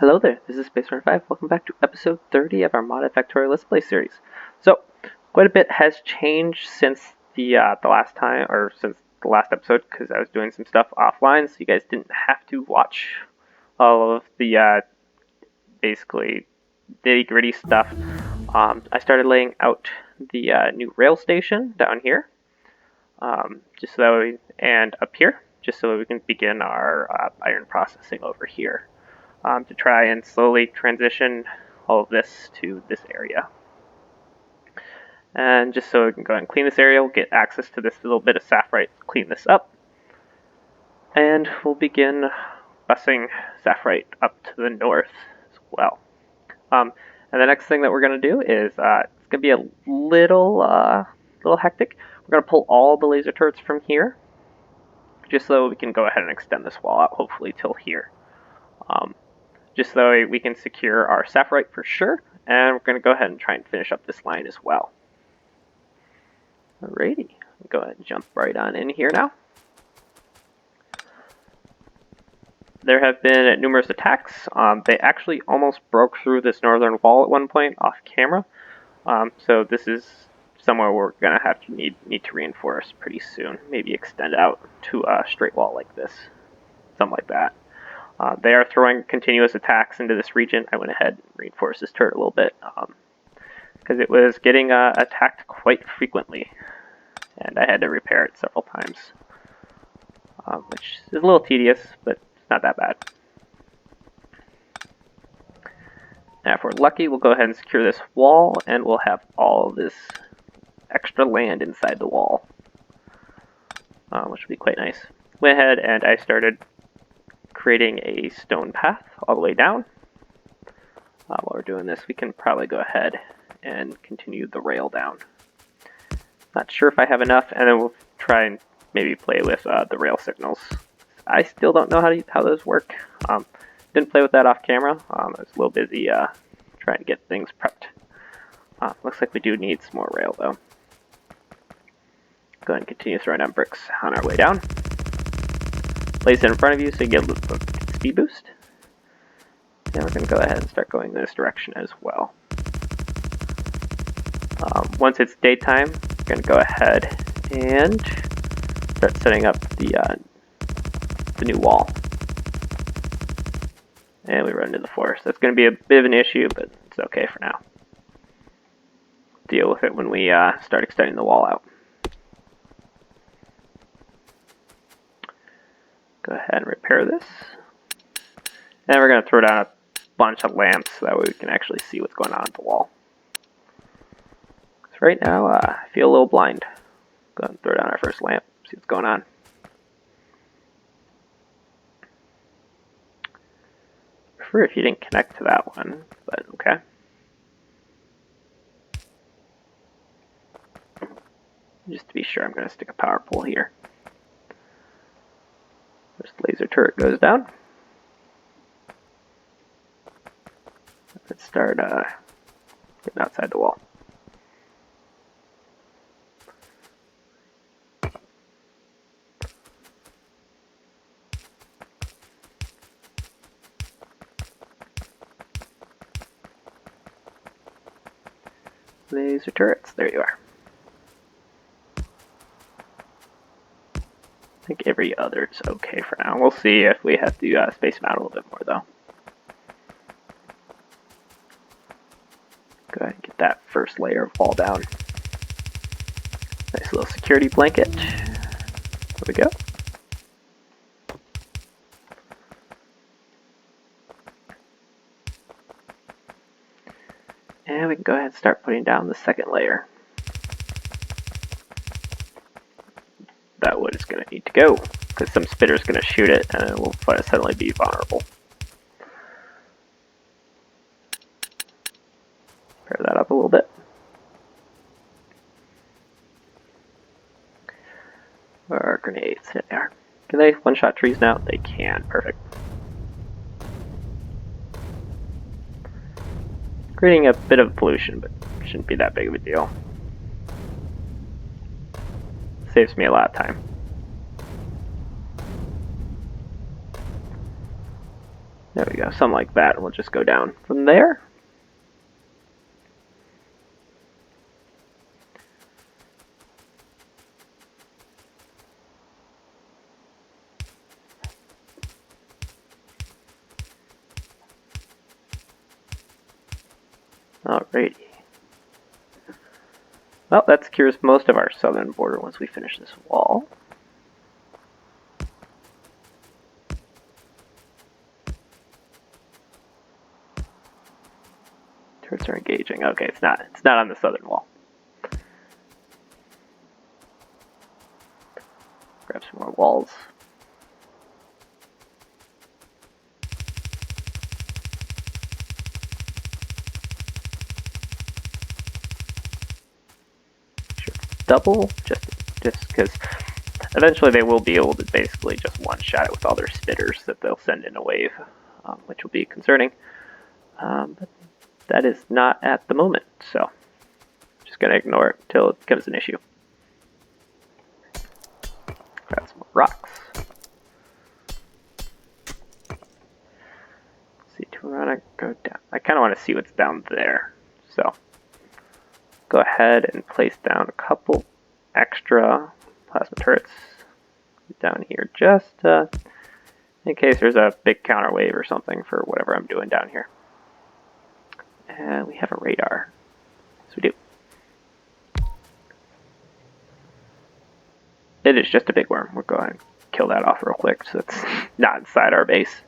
Hello there, this is Space5. Welcome back to episode 30 of our modded Factorio Let's Play series. So, quite a bit has changed since the last time, or since the last episode, because I was doing some stuff offline, so you guys didn't have to watch all of the basically nitty-gritty stuff. I started laying out the new rail station down here, just so that we, and up here, just so that we can begin our iron processing over here. To try and slowly transition all of this to this area. And just so we can go ahead and clean this area, we'll get access to this little bit of sapphire, clean this up, and we'll begin busing sapphire up to the north as well. And the next thing that we're going to do is, it's going to be a little hectic. We're going to pull all the laser turrets from here, just so we can go ahead and extend this wall out, hopefully till here. Just so we can secure our sapphire for sure, and we're going to go ahead and try and finish up this line as well. Alrighty, go ahead and jump right on in here now. There have been numerous attacks. They actually almost broke through this northern wall at one point off camera, so this is somewhere we're going to have to need to reinforce pretty soon. Maybe extend out to a straight wall like this, something like that. They are throwing continuous attacks into this region. I went ahead and reinforced this turret a little bit because it was getting attacked quite frequently, and I had to repair it several times, which is a little tedious, but it's not that bad. Now, if we're lucky, we'll go ahead and secure this wall, and we'll have all of this extra land inside the wall, which will be quite nice. Went ahead and I started creating a stone path all the way down. While we're doing this, we can probably go ahead and continue the rail down. Not sure if I have enough, and then we'll try and maybe play with the rail signals. I still don't know how those work. Didn't play with that off camera. I was a little busy trying to get things prepped. Looks like we do need some more rail though. Go ahead and continue throwing down bricks on our way down. Place it in front of you so you get a little speed boost. And we're going to go ahead and start going in this direction as well. Once it's daytime, we're going to go ahead and start setting up the new wall. And we run into the forest. That's going to be a bit of an issue, but it's okay for now. Deal with it when we start extending the wall out. Go ahead and repair this. And we're going to throw down a bunch of lamps so that way we can actually see what's going on at the wall. Because right now, I feel a little blind. Go ahead and throw down our first lamp, see what's going on. I prefer if you didn't connect to that one, but okay. Just to be sure, I'm going to stick a power pole here. First laser turret goes down. Let's start getting outside the wall. Laser turrets, there you are. I think every other is okay for now. We'll see if we have to space them out a little bit more, though. Go ahead and get that first layer of wall down. Nice little security blanket. There we go. And we can go ahead and start putting down the second layer. That wood is going to need to go, because some spitter is going to shoot it, and it will suddenly be vulnerable. Pair that up a little bit. Where are grenades? There they are. Can they one-shot trees now? They can. Perfect. Creating a bit of pollution, but shouldn't be that big of a deal. Saves me a lot of time. There we go, something like that. We'll just go down from there. Alrighty. Well, that secures most of our southern border once we finish this wall. Turrets are engaging. Okay, it's not on the southern wall. Grab some more walls. Double, just because eventually they will be able to basically just one-shot it with all their spitters that they'll send in a wave, which will be concerning. But that is not at the moment, so I'm just going to ignore it until it becomes an issue. Grab some more rocks. Let's see, do we want to go down? I kind of want to see what's down there, so go ahead and place down a couple extra plasma turrets down here, just in case there's a big counter wave or something for whatever I'm doing down here. And we have a radar. Yes, we do. It is just a big worm. We're going to kill that off real quick so it's not inside our base.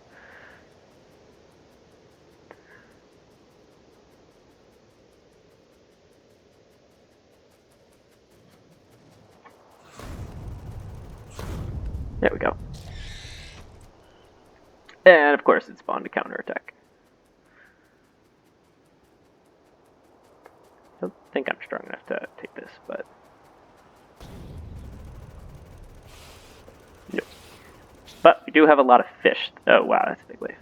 There we go. And of course it spawned a counterattack. I don't think I'm strong enough to take this, but nope. But we do have a lot of fish. Oh wow, that's a big wave.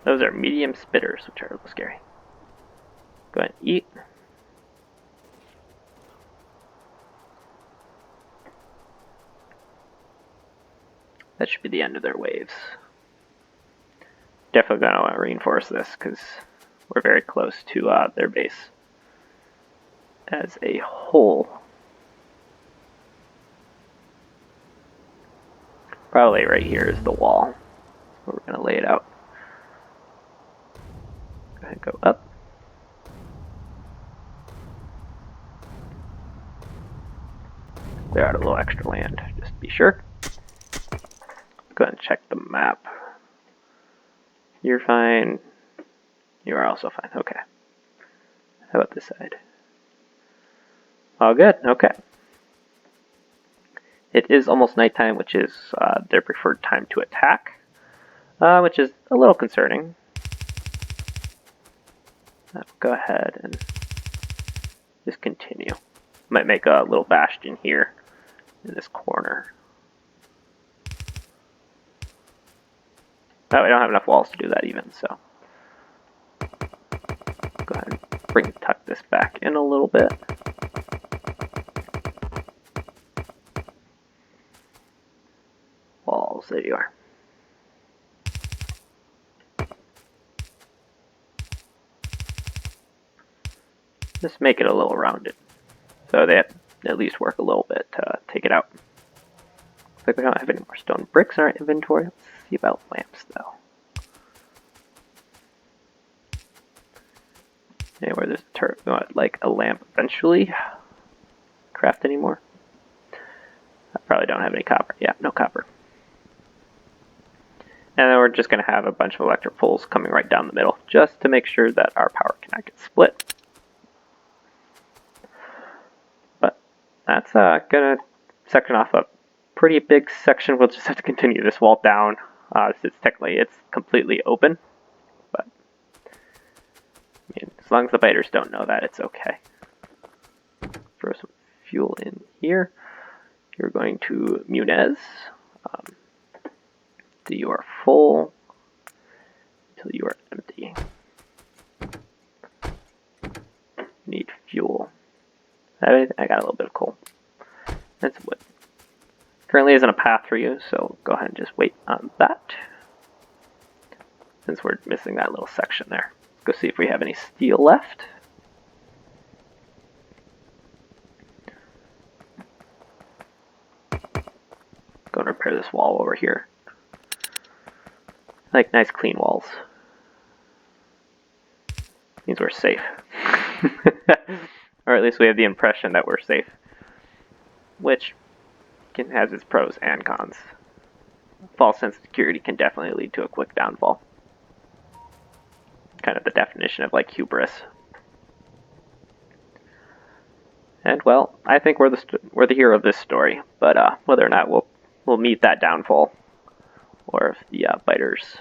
Those are medium spitters, which are a little scary. Go ahead and eat. That should be the end of their waves. Definitely going to want to reinforce this because we're very close to their base as a whole. Probably right here is the wall. Where we're going to lay it out. Go ahead and go up. Clear out a little extra land, just to be sure. Go ahead and check the map. You're fine. You are also fine. Okay. How about this side? All good. Okay. It is almost nighttime, which is their preferred time to attack, which is a little concerning. I'll go ahead and just continue. Might make a little bastion here in this corner. Oh, we don't have enough walls to do that even, so go ahead and tuck this back in a little bit. Walls, there you are. Just make it a little rounded, so they at least work a little bit to take it out. Looks like we don't have any more stone bricks in our inventory. Let's see about lamps, though. Anywhere there's a turret, we want like a lamp eventually. Craft anymore? I probably don't have any copper. Yeah, no copper. And then we're just going to have a bunch of electric poles coming right down the middle, just to make sure that our power cannot get split. But that's going to section off a pretty big section. We'll just have to continue this wall down. Since technically it's completely open. But I mean, as long as the biters don't know that, it's okay. Throw some fuel in here. You're going to Munez. Until you are full. Until you are empty. Need fuel. I got a little bit of coal. And some wood. Currently isn't a path for you, so go ahead and just wait on that. Since we're missing that little section there. Let's go see if we have any steel left. Go and repair this wall over here. I like nice clean walls. Means we're safe. Or at least we have the impression that we're safe. Which has its pros and cons. False sense of security can definitely lead to a quick downfall. Kind of the definition of like hubris. And well, I think we're the hero of this story, but whether or not we'll meet that downfall, or if the biters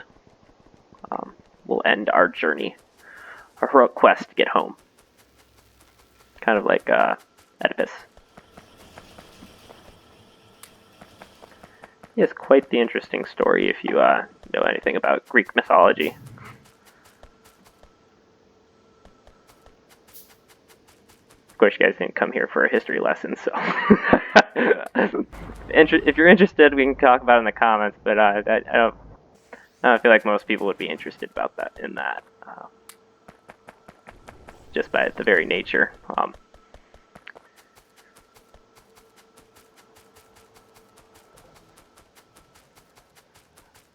will end our journey, our heroic quest to get home. Kind of like Oedipus. It's quite the interesting story if you know anything about Greek mythology. Of course, you guys didn't come here for a history lesson, so if you're interested, we can talk about it in the comments. But I don't feel like most people would be interested about that just by the very nature.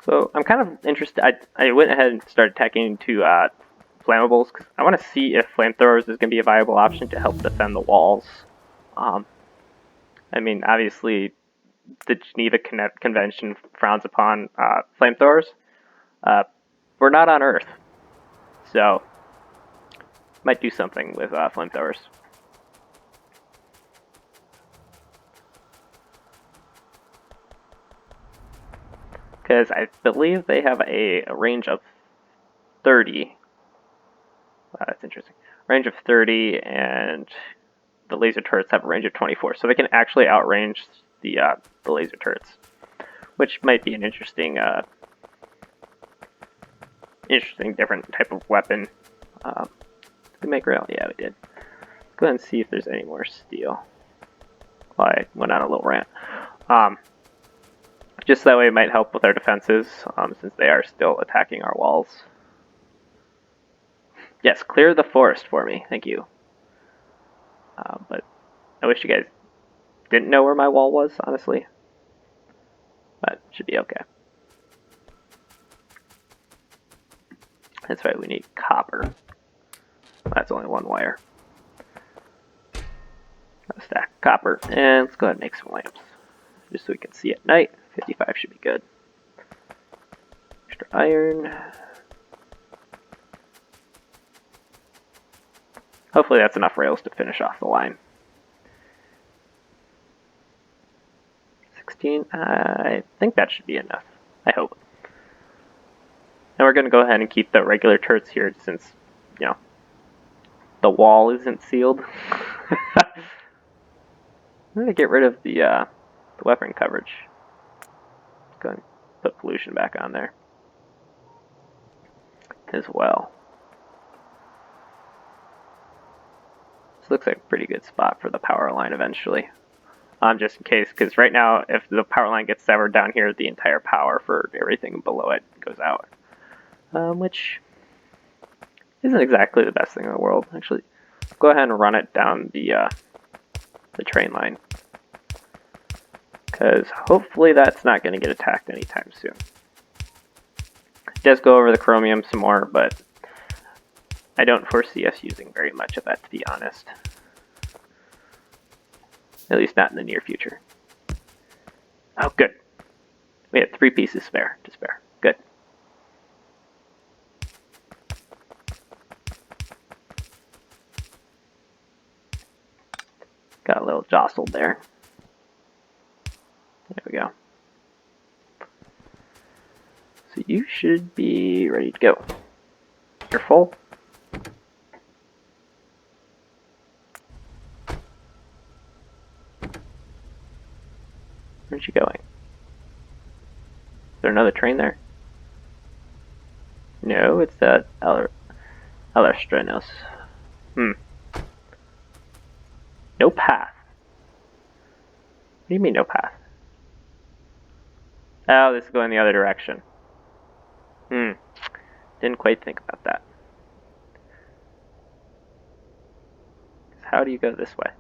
So I'm kind of interested. I went ahead and started teching into flammables because I want to see if flamethrowers is going to be a viable option to help defend the walls. I mean, obviously, the Geneva Convention frowns upon flamethrowers. We're not on Earth, so might do something with flamethrowers. Because I believe they have a range of 30. Wow, that's interesting. Range of 30, and the laser turrets have a range of 24. So they can actually outrange the laser turrets, which might be an interesting different type of weapon. Did we make rail? Yeah, we did. Go ahead and see if there's any more steel. Well, I went on a little rant. Just that way it might help with our defenses, since they are still attacking our walls. Yes, clear the forest for me. Thank you. But I wish you guys didn't know where my wall was, honestly. But it should be okay. That's right, we need copper. That's only one wire. A stack of copper. And let's go ahead and make some lamps. Just so we can see at night. 55 should be good. Extra iron. Hopefully that's enough rails to finish off the line. 16. I think that should be enough. I hope. And we're going to go ahead and keep the regular turrets here since, you know, the wall isn't sealed. I'm going to get rid of the weapon coverage. Let's go ahead and put pollution back on there as well. This looks like a pretty good spot for the power line eventually. Just in case, because right now, if the power line gets severed down here, the entire power for everything below it goes out. Which isn't exactly the best thing in the world. Actually, go ahead and run it down the train line. Because hopefully that's not going to get attacked anytime soon. It does go over the chromium some more, but I don't foresee us using very much of that, to be honest. At least not in the near future. Oh, good. We had 3 pieces spare to spare. Good. Got a little jostled there. There we go. So you should be ready to go. You're full. Where's she going? Is there another train there? No, it's that Alastrenos. No path. What do you mean no path? Oh, this is going the other direction. Didn't quite think about that. How do you go this way?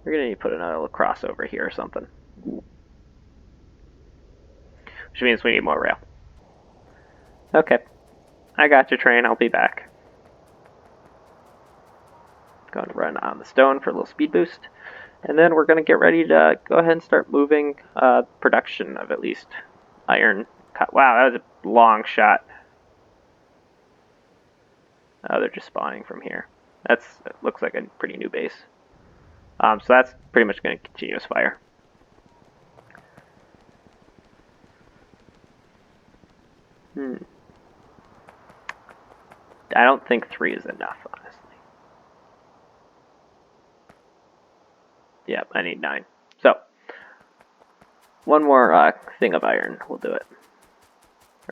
We're gonna need to put another little crossover here or something. Which means we need more rail. Okay. I got your train, I'll be back. Going to run on the stone for a little speed boost. And then we're going to get ready to go ahead and start moving production of at least iron. Wow, that was a long shot. Oh, they're just spawning from here. It looks like a pretty new base. So that's pretty much going to continuous fire. I don't think 3 is enough, honestly. Yep, I need 9. So, one more thing of iron will do it.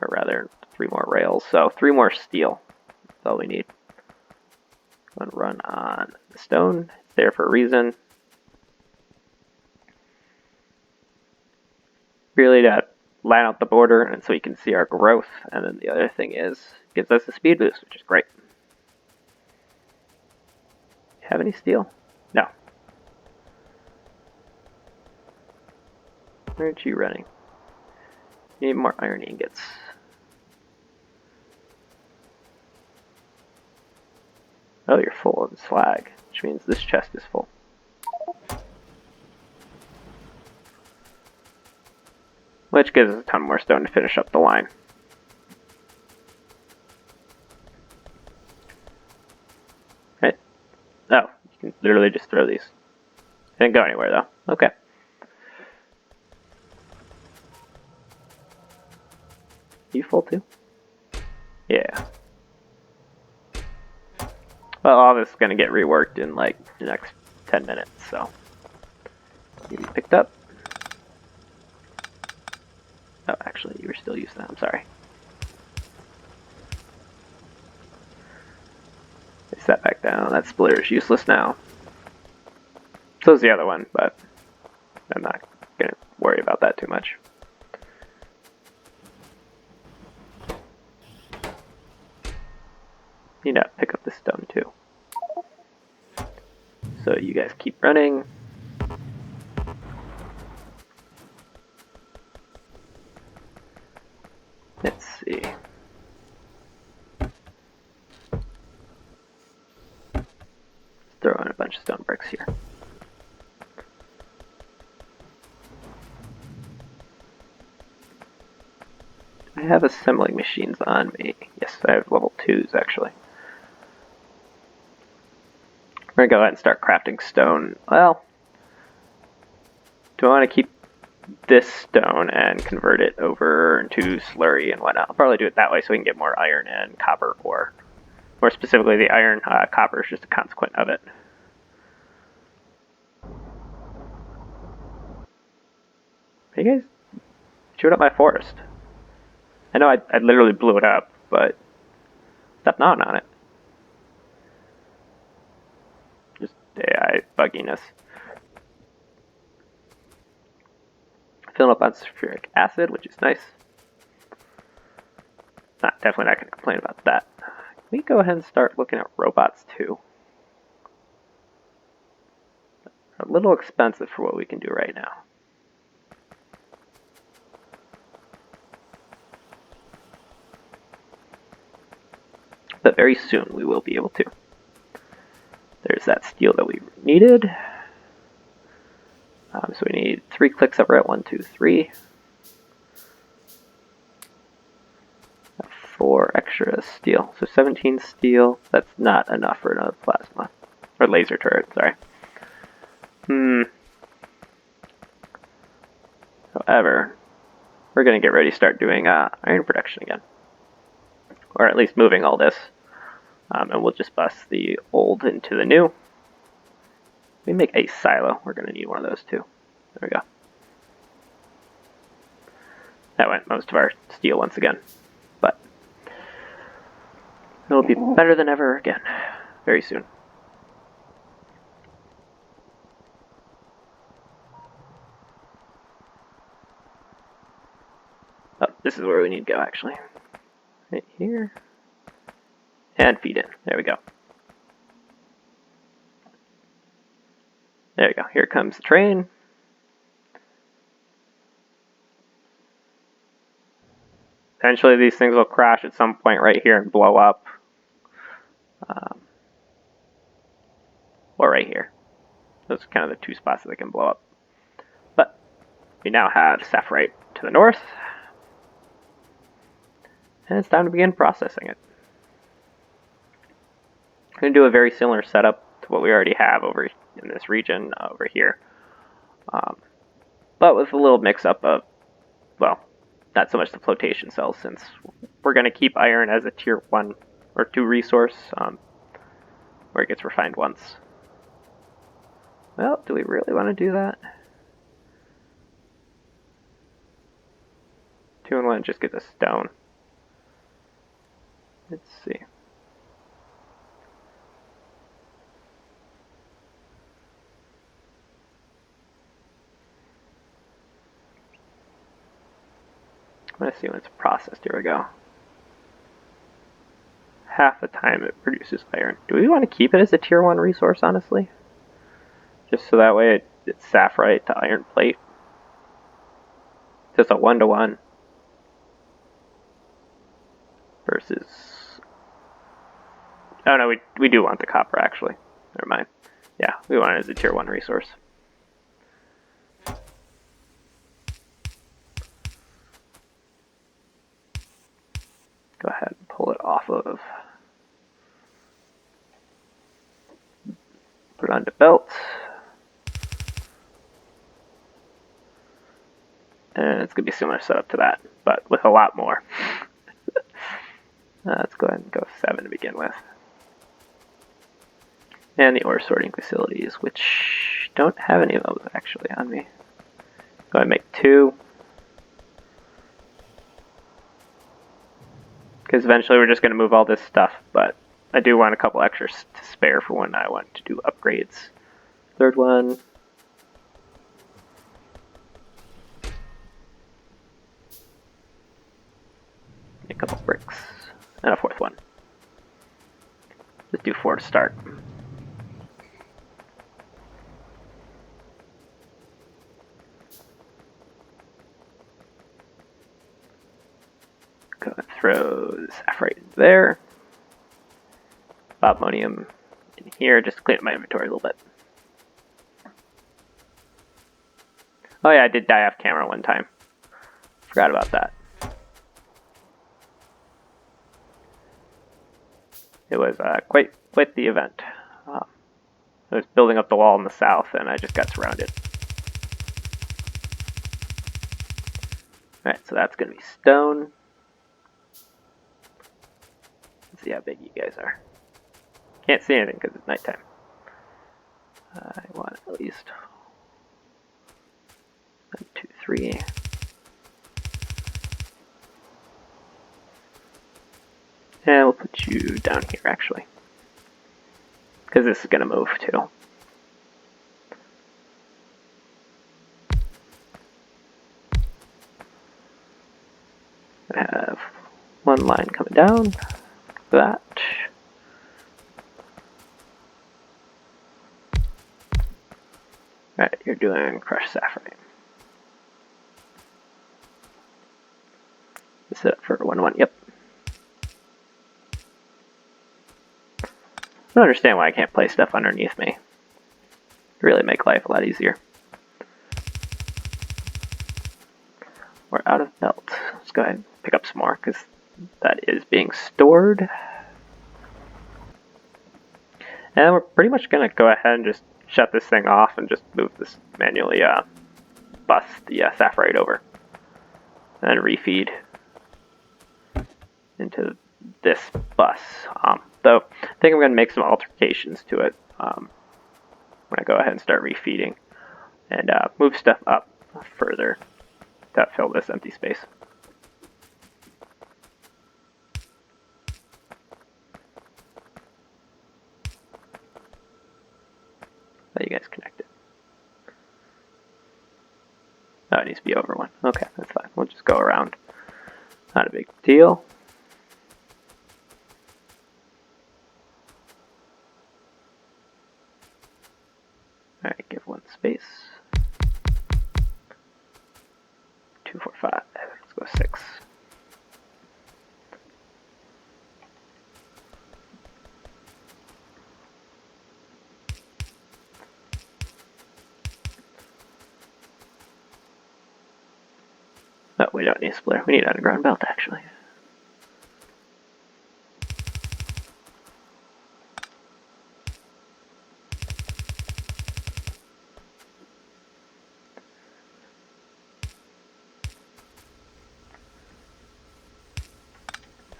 Or rather, 3 more rails. So, 3 more steel. That's all we need. I'm going to run on the stone. It's there for a reason. Really to line out the border and so we can see our growth. And then the other thing is, it gives us a speed boost, which is great. Have any steel? No. Where aren't you running? You need more iron ingots. Oh, you're full of slag, which means this chest is full. Which gives us a ton more stone to finish up the line. Right? Oh, you can literally just throw these. Didn't go anywhere though. Okay. You full too? Yeah. Well, all this is going to get reworked in like the next 10 minutes, so. Maybe picked up. Oh, actually, you were still using that. I'm sorry. Place that back down. That splitter is useless now. So is the other one, but I'm not going to worry about that too much. Need to pick up this stone too. So you guys keep running. Let's see. Let's throw in a bunch of stone bricks here. I have assembling machines on me. Yes, I have level 2s actually. We're going to go ahead and start crafting stone. Well, do I want to keep this stone and convert it over into slurry and whatnot? I'll probably do it that way so we can get more iron and copper ore. More specifically, the iron, copper is just a consequent of it. Hey guys, chewed up my forest. I know I literally blew it up, but stop gnawing on it. Just AI bugginess. Filling up on sulfuric acid, which is nice. Definitely not going to complain about that. Can we go ahead and start looking at robots too? A little expensive for what we can do right now. But very soon we will be able to. There's that steel that we needed. So we need 3 clicks over at 1, 2, 3. 4 extra steel. So 17 steel. That's not enough for another plasma. Or laser turret, sorry. However, we're going to get ready to start doing iron production again. Or at least moving all this. And we'll just bust the old into the new. We make a silo. We're going to need one of those too. There we go. That went most of our steel once again. But it'll be better than ever again very soon. this is where we need to go actually. Right here. And feed in. There we go. There we go. Here comes the train. Eventually these things will crash at some point right here and blow up. Or right here. Those are kind of the two spots that they can blow up. But we now have sapphirite to the north. And it's time to begin processing it. I'm going to do a very similar setup to what we already have over in this region over here. But with a little mix-up of, well, not so much the flotation cells, since we're going to keep iron as a tier 1 or 2 resource, where it gets refined once. Well, do we really want to do that? 2 and 1 just get the stone. Let's see. Let's see when it's processed. Here we go. Half the time it produces iron. Do we want to keep it as a tier 1 resource, honestly? Just so that way it's sapphirite to iron plate. Just a 1-to-1. Versus... Oh no, we do want the copper actually. Never mind. Yeah, we want it as a tier 1 resource. Go ahead and pull it off of... Put it onto belt. And it's going to be similar setup to that, but with a lot more. Let's go ahead and go 7 to begin with. And the ore sorting facilities, which don't have any of those actually on me. Go ahead and make 2. Because eventually we're just going to move all this stuff, but I do want a couple extras to spare for when I want to do upgrades. 3rd one. A couple bricks. And a 4th one. Let's do 4 to start. Go and throw the sapphire in there. Bobmonium in here, just to clean up my inventory a little bit. Oh yeah, I did die off camera one time. Forgot about that. It was quite the event. I was building up the wall in the south and I just got surrounded. Alright, so that's going to be stone. Let's see how big you guys are. Can't see anything because it's nighttime. I want at least 1, 2, 3. And we'll put you down here actually, because this is going to move too. I have 1 line coming down, that. Alright, you're doing crushed sapphire. Set it for 1-1, yep. I don't understand why I can't place stuff underneath me. Really make life a lot easier. We're out of belt. Let's go ahead and pick up some more because that is being stored. And we're pretty much going to go ahead and just shut this thing off and just move this manually, bus the sapphirite over. And refeed into this bus. Though I think I'm going to make some alterations to it when I go ahead and start refeeding and move stuff up further to fill this empty space. Are you guys connected? Oh, it needs to be over 1. Okay, that's fine. We'll just go around. Not a big deal. Alright, give one space. 2, 4, 5. Let's go 6. Oh, we don't need a splitter. We need an underground belt, actually.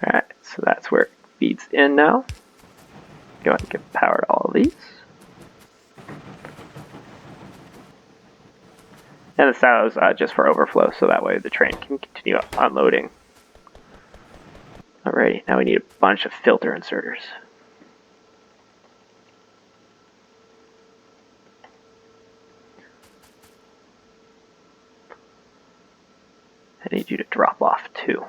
Alright, so that's where it feeds in now. Go ahead and give power to all of these. And the silos just for overflow, so that way the train can continue unloading. Alrighty, now we need a bunch of filter inserters. I need you to drop off 2.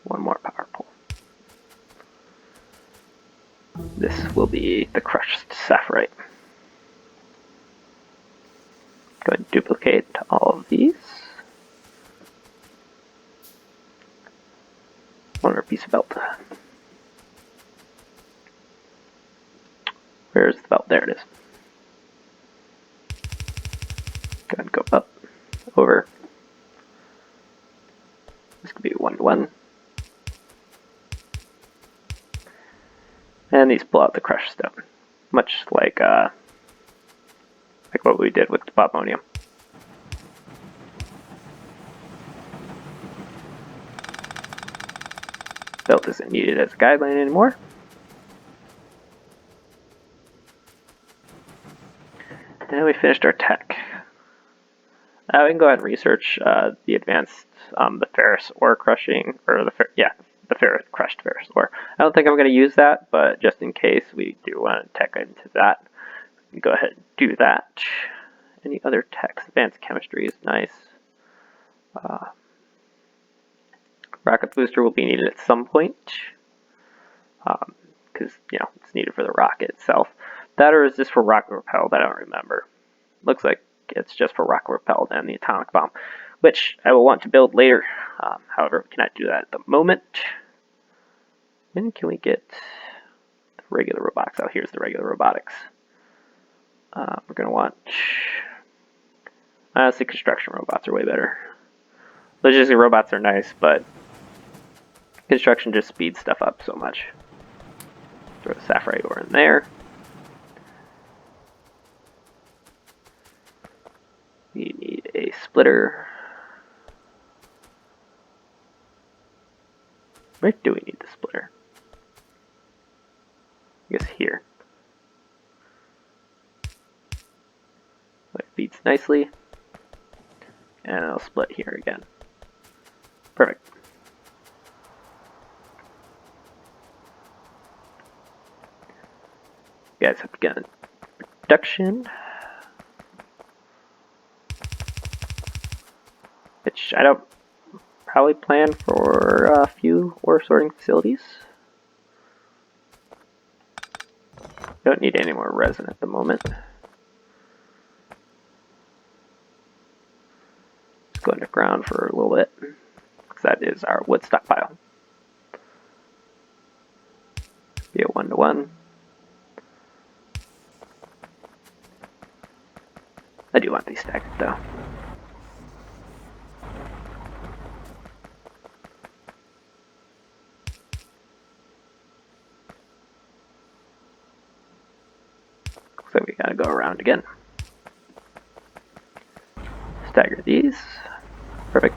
One more power pole. This will be the crushed sapphirite. Go ahead and duplicate all of these. One more piece of belt. Where's the belt? There it is. Go ahead and go up, over. This could be 1 to 1. And these pull out the crushed stone, much like what we did with the popmonium. Belt isn't needed as a guideline anymore. And we finished our tech. We can go ahead and research the advanced, the ferrous ore crushing, or the crushed ferrous ore. I don't think I'm going to use that, but just in case we do want to tech into that, we can go ahead and do that. Any other techs? Advanced chemistry is nice. Rocket booster will be needed at some point, because it's needed for the rocket itself. That, or is this for rocket repelled? I don't remember. Looks like it's just for rocket repelled and the atomic bomb, which I will want to build later. However, we cannot do that at the moment. When can we get the regular robotics? Oh, here's the regular robotics. We're going to want, honestly, construction robots are way better. Logistic robots are nice, but construction just speeds stuff up so much. Throw the sapphirite ore in there. We need a splitter. Where do we need the splitter? I guess here. It feeds nicely. And I'll split here again. Perfect. You guys have begun production. Which I don't probably plan for a few ore sorting facilities. Don't need any more resin at the moment. Just go underground for a little bit, because that is our wood stockpile. Be a 1 to 1. I do want these staggered though. So we gotta go around again. Stagger these. Perfect.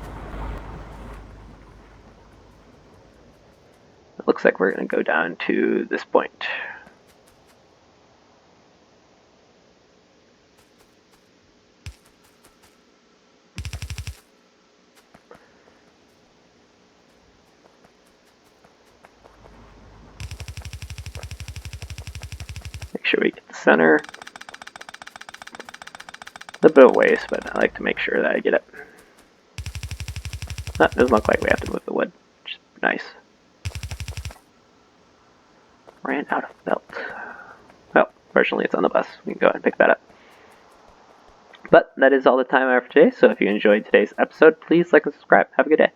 It looks like we're gonna go down to this point. Make sure we get the center. A bit of waste, but I like to make sure that I get it. That doesn't look like we have to move the wood, which is nice. Ran out of belt. Well, fortunately it's on the bus. We can go ahead and pick that up. But that is all the time I have for today, so if you enjoyed today's episode, please like and subscribe. Have a good day.